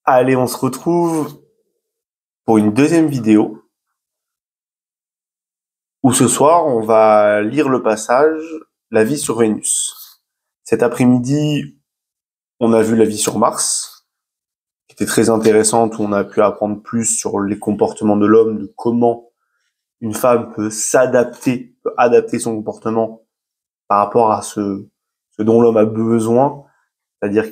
Allez, on se retrouve pour une deuxième vidéo où ce soir, on va lire le passage La vie sur Vénus. Cet après-midi, on a vu La vie sur Mars, qui était très intéressante, où on a pu apprendre plus sur les comportements de l'homme, de comment une femme peut s'adapter, peut adapter son comportement par rapport à ce dont l'homme a besoin. C'est-à-dire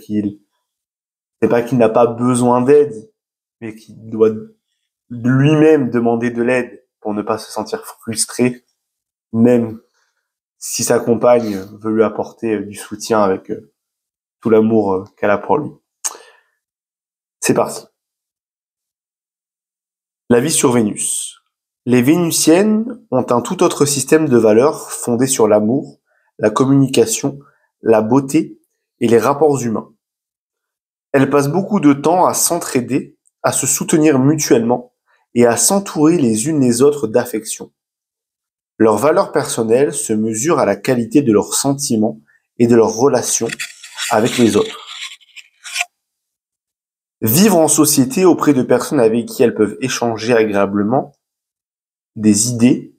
c'est pas qu'il n'a pas besoin d'aide, mais qu'il doit lui-même demander de l'aide pour ne pas se sentir frustré, même si sa compagne veut lui apporter du soutien avec tout l'amour qu'elle a pour lui. C'est parti. La vie sur Vénus. Les Vénusiennes ont un tout autre système de valeurs fondé sur l'amour, la communication, la beauté et les rapports humains. Elles passent beaucoup de temps à s'entraider, à se soutenir mutuellement et à s'entourer les unes les autres d'affection. Leurs valeurs personnelles se mesurent à la qualité de leurs sentiments et de leurs relations avec les autres. Vivre en société auprès de personnes avec qui elles peuvent échanger agréablement des idées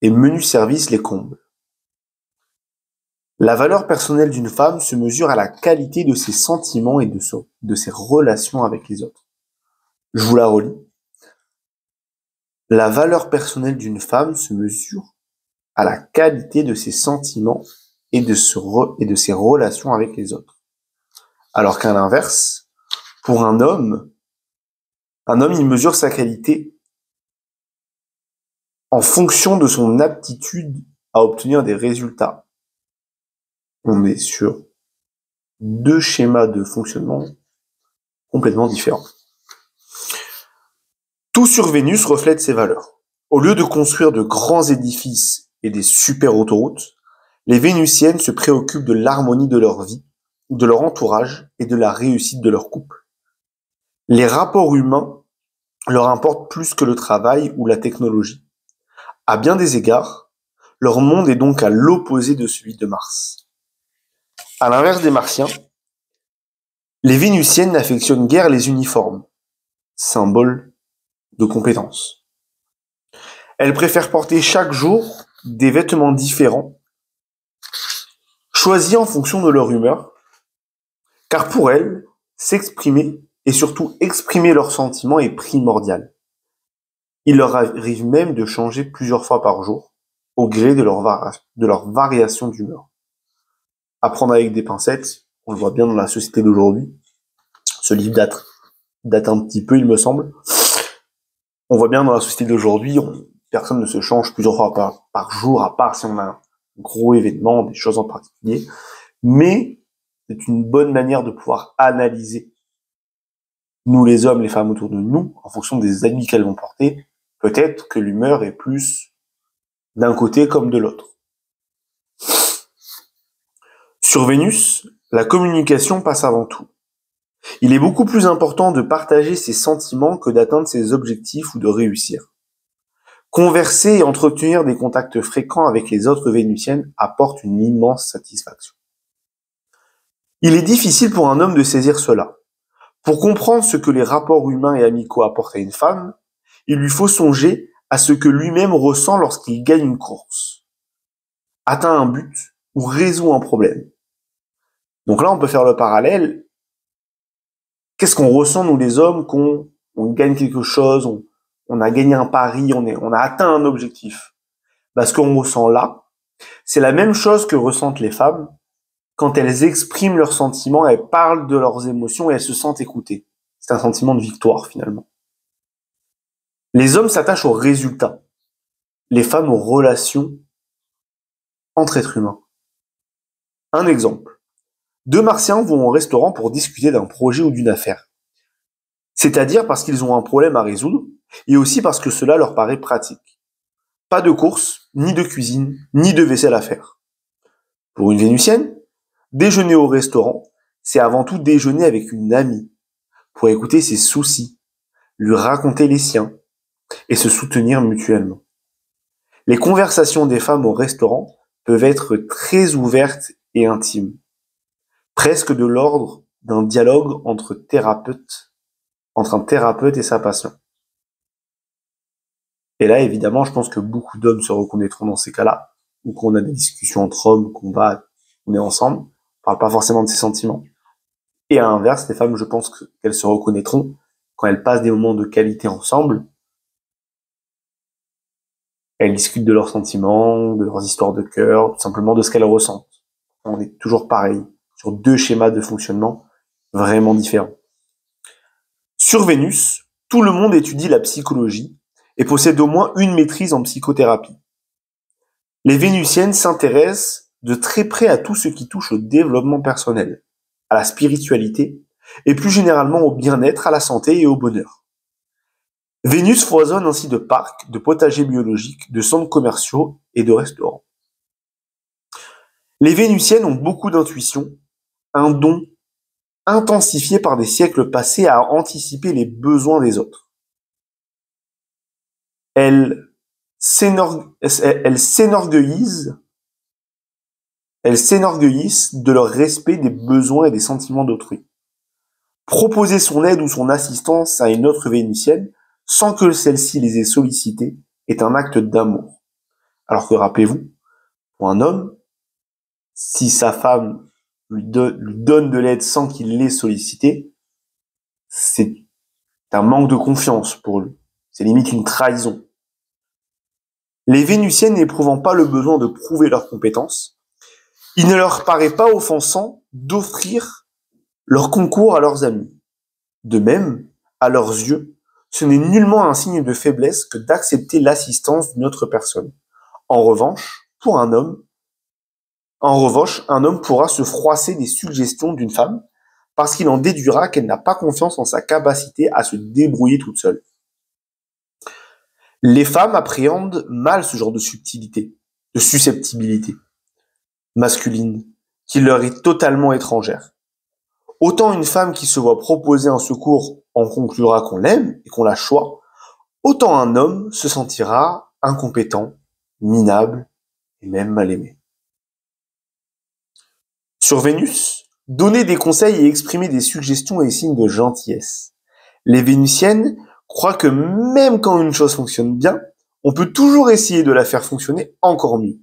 et menus services les comblent. La valeur personnelle d'une femme se mesure à la qualité de ses sentiments et de ses relations avec les autres. Je vous la relis. La valeur personnelle d'une femme se mesure à la qualité de ses sentiments et de ses relations avec les autres. Alors qu'à l'inverse, pour un homme, il mesure sa qualité en fonction de son aptitude à obtenir des résultats. On est sur deux schémas de fonctionnement complètement différents. Tout sur Vénus reflète ces valeurs. Au lieu de construire de grands édifices et des super autoroutes, les Vénusiennes se préoccupent de l'harmonie de leur vie, de leur entourage et de la réussite de leur couple. Les rapports humains leur importent plus que le travail ou la technologie. À bien des égards, leur monde est donc à l'opposé de celui de Mars. À l'inverse des Martiens, les Vénusiennes n'affectionnent guère les uniformes, symbole de compétence. Elles préfèrent porter chaque jour des vêtements différents, choisis en fonction de leur humeur, car pour elles, s'exprimer et surtout exprimer leurs sentiments est primordial. Il leur arrive même de changer plusieurs fois par jour, au gré de leur variation d'humeur. À prendre avec des pincettes, on le voit bien dans la société d'aujourd'hui. Ce livre date un petit peu, il me semble. On voit bien dans la société d'aujourd'hui, personne ne se change plusieurs fois par jour, à part si on a un gros événement, des choses en particulier. Mais c'est une bonne manière de pouvoir analyser, nous les hommes, les femmes autour de nous, en fonction des habits qu'elles vont porter. Peut-être que l'humeur est plus d'un côté comme de l'autre. Sur Vénus, la communication passe avant tout. Il est beaucoup plus important de partager ses sentiments que d'atteindre ses objectifs ou de réussir. Converser et entretenir des contacts fréquents avec les autres Vénusiennes apporte une immense satisfaction. Il est difficile pour un homme de saisir cela. Pour comprendre ce que les rapports humains et amicaux apportent à une femme, il lui faut songer à ce que lui-même ressent lorsqu'il gagne une course, atteint un but ou résout un problème. Donc là, on peut faire le parallèle. Qu'est-ce qu'on ressent, nous les hommes, qu'on gagne quelque chose, on a gagné un pari, on a atteint un objectif? Ce qu'on ressent là, c'est la même chose que ressentent les femmes quand elles expriment leurs sentiments, elles parlent de leurs émotions et elles se sentent écoutées. C'est un sentiment de victoire, finalement. Les hommes s'attachent aux résultats, les femmes aux relations entre êtres humains. Un exemple. Deux Martiens vont au restaurant pour discuter d'un projet ou d'une affaire. C'est-à-dire parce qu'ils ont un problème à résoudre et aussi parce que cela leur paraît pratique. Pas de course, ni de cuisine, ni de vaisselle à faire. Pour une Vénusienne, déjeuner au restaurant, c'est avant tout déjeuner avec une amie pour écouter ses soucis, lui raconter les siens et se soutenir mutuellement. Les conversations des femmes au restaurant peuvent être très ouvertes et intimes, presque de l'ordre d'un dialogue entre thérapeutes entre un thérapeute et sa patiente. Et là, évidemment, je pense que beaucoup d'hommes se reconnaîtront dans ces cas-là, ou qu'on a des discussions entre hommes, on est ensemble, on parle pas forcément de ses sentiments. Et à l'inverse, les femmes, je pense qu'elles se reconnaîtront quand elles passent des moments de qualité ensemble. Elles discutent de leurs sentiments, de leurs histoires de cœur, tout simplement de ce qu'elles ressentent. On est toujours pareil, sur deux schémas de fonctionnement vraiment différents. Sur Vénus, tout le monde étudie la psychologie et possède au moins une maîtrise en psychothérapie. Les Vénusiennes s'intéressent de très près à tout ce qui touche au développement personnel, à la spiritualité et plus généralement au bien-être, à la santé et au bonheur. Vénus foisonne ainsi de parcs, de potagers biologiques, de centres commerciaux et de restaurants. Les Vénusiennes ont beaucoup d'intuition, un don intensifié par des siècles passés à anticiper les besoins des autres. Elles s'énorgueillissent de leur respect des besoins et des sentiments d'autrui. Proposer son aide ou son assistance à une autre Vénusienne sans que celle-ci les ait sollicités est un acte d'amour. Alors que rappelez-vous, pour un homme, si sa femme lui donne de l'aide sans qu'il l'ait sollicité, c'est un manque de confiance pour lui. C'est limite une trahison. Les Vénusiennes n'éprouvant pas le besoin de prouver leurs compétences, il ne leur paraît pas offensant d'offrir leur concours à leurs amis. De même, à leurs yeux, ce n'est nullement un signe de faiblesse que d'accepter l'assistance d'une autre personne. En revanche, un homme pourra se froisser des suggestions d'une femme parce qu'il en déduira qu'elle n'a pas confiance en sa capacité à se débrouiller toute seule. Les femmes appréhendent mal ce genre de subtilité, de susceptibilité masculine, qui leur est totalement étrangère. Autant une femme qui se voit proposer un secours en conclura qu'on l'aime et qu'on la choisit, autant un homme se sentira incompétent, minable et même mal aimé. Sur Vénus, donner des conseils et exprimer des suggestions est signe de gentillesse. Les Vénusiennes croient que même quand une chose fonctionne bien, on peut toujours essayer de la faire fonctionner encore mieux.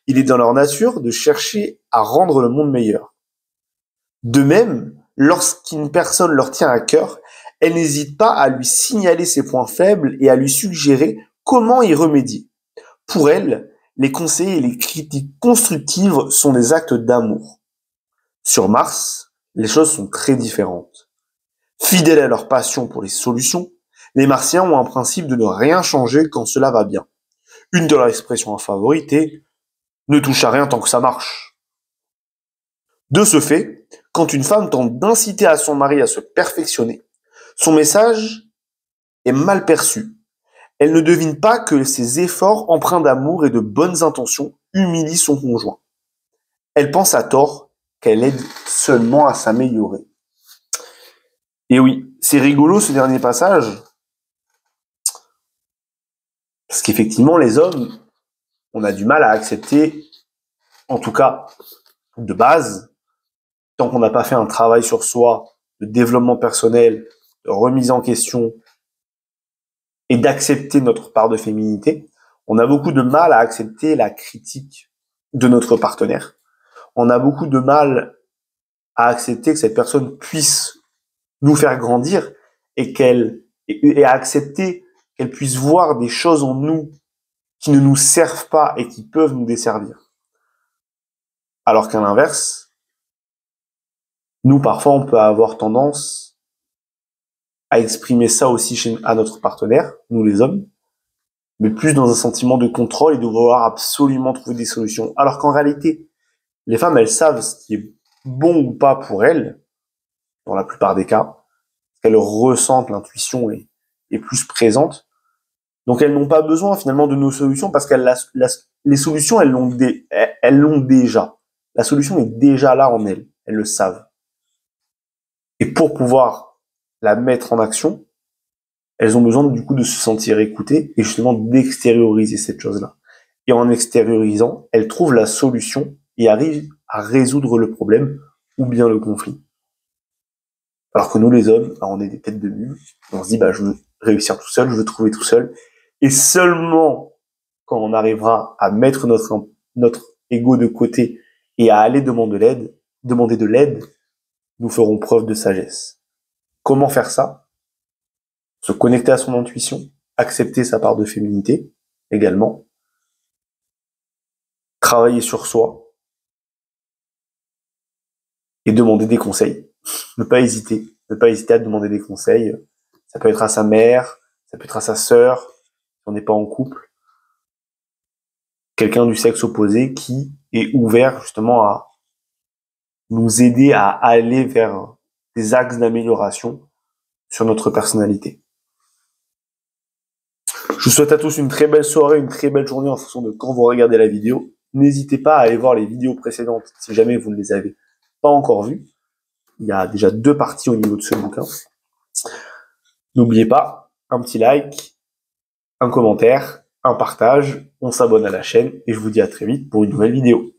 Il est dans leur nature de chercher à rendre le monde meilleur. De même, lorsqu'une personne leur tient à cœur, elles n'hésitent pas à lui signaler ses points faibles et à lui suggérer comment y remédier. Pour elles, les conseils et les critiques constructives sont des actes d'amour. Sur Mars, les choses sont très différentes. Fidèles à leur passion pour les solutions, les Martiens ont un principe de ne rien changer quand cela va bien. Une de leurs expressions favorites est « ne touche à rien tant que ça marche ». De ce fait, quand une femme tente d'inciter à son mari à se perfectionner, son message est mal perçu. Elle ne devine pas que ses efforts empreints d'amour et de bonnes intentions humilient son conjoint. Elle pense à tort qu'elle aide seulement à s'améliorer. Et oui, c'est rigolo ce dernier passage, parce qu'effectivement, les hommes, on a du mal à accepter, en tout cas de base, tant qu'on n'a pas fait un travail sur soi, de développement personnel, de remise en question, et d'accepter notre part de féminité, on a beaucoup de mal à accepter la critique de notre partenaire. On a beaucoup de mal à accepter que cette personne puisse nous faire grandir et à accepter qu'elle puisse voir des choses en nous qui ne nous servent pas et qui peuvent nous desservir. Alors qu'à l'inverse, nous, parfois, on peut avoir tendance à exprimer ça aussi à notre partenaire, nous les hommes, mais plus dans un sentiment de contrôle et de vouloir absolument trouver des solutions. Alors qu'en réalité, les femmes, elles savent ce qui est bon ou pas pour elles, dans la plupart des cas, parce qu'elles ressentent, l'intuition est plus présente. Donc elles n'ont pas besoin finalement de nos solutions parce les solutions, elles l'ont déjà. La solution est déjà là en elles, elles le savent. Et pour pouvoir la mettre en action, elles ont besoin du coup de se sentir écoutées et justement d'extérioriser cette chose-là. Et en extériorisant, elles trouvent la solution et arrivent à résoudre le problème ou bien le conflit. Alors que nous, les hommes, bah, on est des têtes de mule. On se dit, bah, je veux réussir tout seul, je veux trouver tout seul. Et seulement quand on arrivera à mettre notre ego de côté et à aller demander de l'aide, nous ferons preuve de sagesse. Comment faire ça? Se connecter à son intuition, accepter sa part de féminité également, travailler sur soi et demander des conseils. Ne pas hésiter à demander des conseils. Ça peut être à sa mère, ça peut être à sa sœur, si on n'est pas en couple, quelqu'un du sexe opposé qui est ouvert justement à nous aider à aller vers des axes d'amélioration sur notre personnalité. Je vous souhaite à tous une très belle soirée, une très belle journée en fonction de quand vous regardez la vidéo. N'hésitez pas à aller voir les vidéos précédentes si jamais vous ne les avez pas encore vues. Il y a déjà 2 parties au niveau de ce bouquin. N'oubliez pas, un petit like, un commentaire, un partage, on s'abonne à la chaîne et je vous dis à très vite pour une nouvelle vidéo.